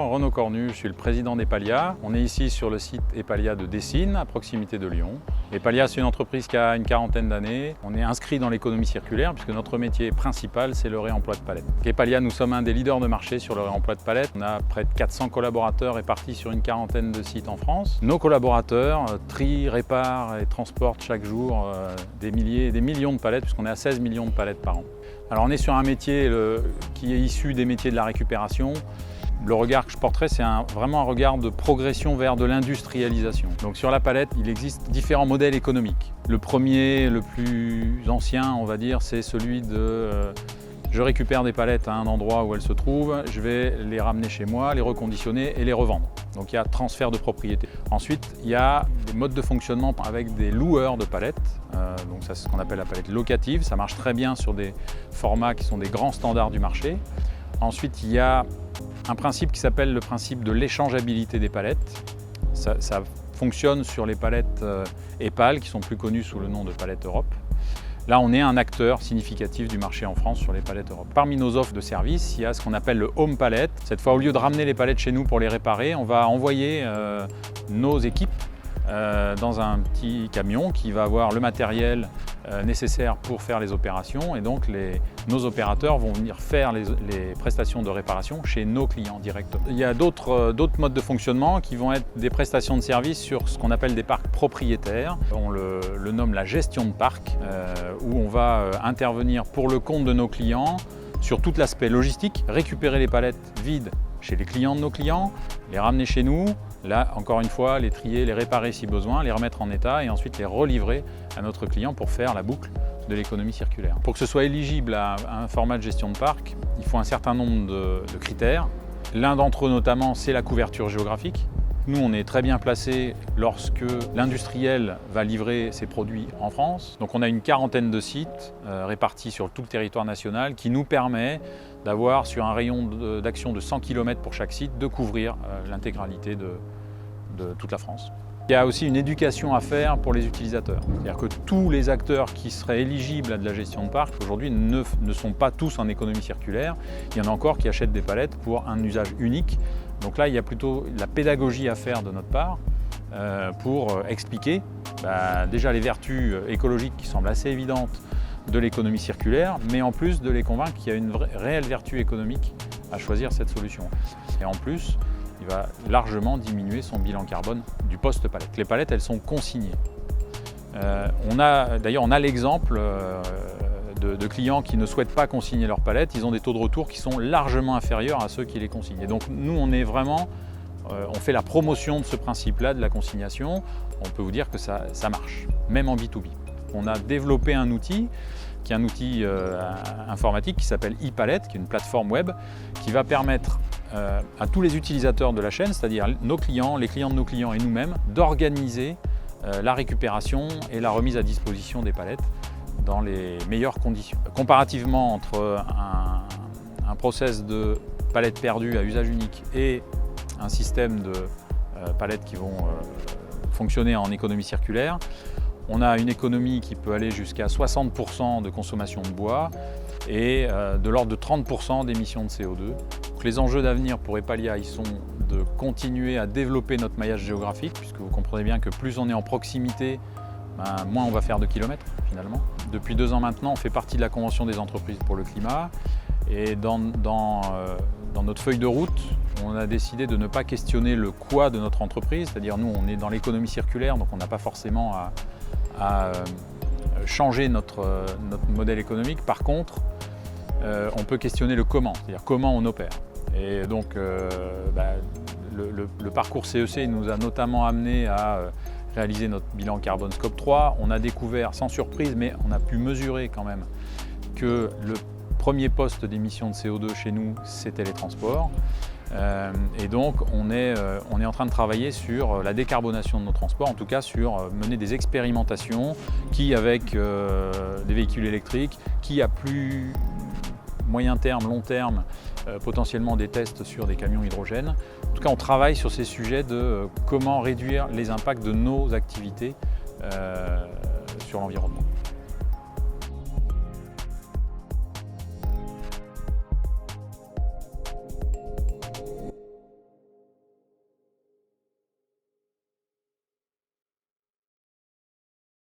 Renaud Cornu, je suis le président d'Epalia. On est ici sur le site Epalia de Dessines, à proximité de Lyon. Epalia, c'est une entreprise qui a une quarantaine d'années. On est inscrit dans l'économie circulaire puisque notre métier principal, c'est le réemploi de palettes. Epalia, nous sommes un des leaders de marché sur le réemploi de palettes. On a près de 400 collaborateurs répartis sur une quarantaine de sites en France. Nos collaborateurs trient, réparent et transportent chaque jour des milliers et des millions de palettes puisqu'on est à 16 millions de palettes par an. Alors on est sur un métier qui est issu des métiers de la récupération. Le regard que je porterai, c'est vraiment un regard de progression vers de l'industrialisation. Donc sur la palette, il existe différents modèles économiques. Le premier, le plus ancien, on va dire, c'est celui de je récupère des palettes à un endroit où elles se trouvent, je vais les ramener chez moi, les reconditionner et les revendre. Donc il y a transfert de propriété. Ensuite, il y a des modes de fonctionnement avec des loueurs de palettes. Donc ça, c'est ce qu'on appelle la palette locative. Ça marche très bien sur des formats qui sont des grands standards du marché. Ensuite, il y a un principe qui s'appelle le principe de l'échangeabilité des palettes. Ça fonctionne sur les palettes EPAL, qui sont plus connues sous le nom de palettes Europe. Là, on est un acteur significatif du marché en France sur les palettes Europe. Parmi nos offres de service, il y a ce qu'on appelle le home palette. Cette fois, au lieu de ramener les palettes chez nous pour les réparer, on va envoyer nos équipes dans un petit camion qui va avoir le matériel nécessaire pour faire les opérations, et donc nos opérateurs vont venir faire les prestations de réparation chez nos clients directement. Il y a d'autres modes de fonctionnement qui vont être des prestations de services sur ce qu'on appelle des parcs propriétaires. On le nomme la gestion de parc, où on va intervenir pour le compte de nos clients sur tout l'aspect logistique, récupérer les palettes vides chez les clients de nos clients, les ramener chez nous, là encore une fois les trier, les réparer si besoin, les remettre en état et ensuite les relivrer à notre client pour faire la boucle de l'économie circulaire. Pour que ce soit éligible à un format de gestion de parc, il faut un certain nombre de critères. L'un d'entre eux notamment, c'est la couverture géographique. Nous, on est très bien placés lorsque l'industriel va livrer ses produits en France. Donc on a une quarantaine de sites répartis sur tout le territoire national qui nous permet d'avoir sur un rayon d'action de 100 km pour chaque site, de couvrir l'intégralité de toute la France. Il y a aussi une éducation à faire pour les utilisateurs. C'est-à-dire que tous les acteurs qui seraient éligibles à de la gestion de parc aujourd'hui ne sont pas tous en économie circulaire. Il y en a encore qui achètent des palettes pour un usage unique. Donc là, il y a plutôt la pédagogie à faire de notre part pour expliquer déjà les vertus écologiques qui semblent assez évidentes de l'économie circulaire, mais en plus de les convaincre qu'il y a une réelle vertu économique à choisir cette solution. Et en plus, il va largement diminuer son bilan carbone du post-palette. Les palettes, elles sont consignées. On a l'exemple de clients qui ne souhaitent pas consigner leurs palettes. Ils ont des taux de retour qui sont largement inférieurs à ceux qui les consignent. Et donc nous, on est vraiment, on fait la promotion de ce principe-là, de la consignation. On peut vous dire que ça marche, même en B2B. On a développé un outil qui est un outil informatique qui s'appelle ePallet, qui est une plateforme web qui va permettre à tous les utilisateurs de la chaîne, c'est-à-dire nos clients, les clients de nos clients et nous-mêmes, d'organiser la récupération et la remise à disposition des palettes dans les meilleures conditions. Comparativement entre un process de palettes perdues à usage unique et un système de palettes qui vont fonctionner en économie circulaire, on a une économie qui peut aller jusqu'à 60% de consommation de bois et de l'ordre de 30% d'émissions de CO2. Donc les enjeux d'avenir pour Epalia, ils sont de continuer à développer notre maillage géographique, puisque vous comprenez bien que plus on est en proximité, moins on va faire de kilomètres finalement. Depuis 2 ans maintenant, on fait partie de la Convention des entreprises pour le climat, et dans notre feuille de route, on a décidé de ne pas questionner le quoi de notre entreprise, c'est-à-dire nous on est dans l'économie circulaire, donc on n'a pas forcément à changer notre modèle économique. Par contre, on peut questionner le comment, c'est-à-dire comment on opère. Et donc le parcours CEC nous a notamment amené à réaliser notre bilan carbone Scope 3. On a découvert, sans surprise, mais on a pu mesurer quand même que le premier poste d'émission de CO2 chez nous, c'était les transports. Et donc on est en train de travailler sur la décarbonation de nos transports, en tout cas sur mener des expérimentations qui, avec des véhicules électriques, qui à plus moyen terme, long terme, potentiellement des tests sur des camions hydrogène. En tout cas, on travaille sur ces sujets de comment réduire les impacts de nos activités sur l'environnement.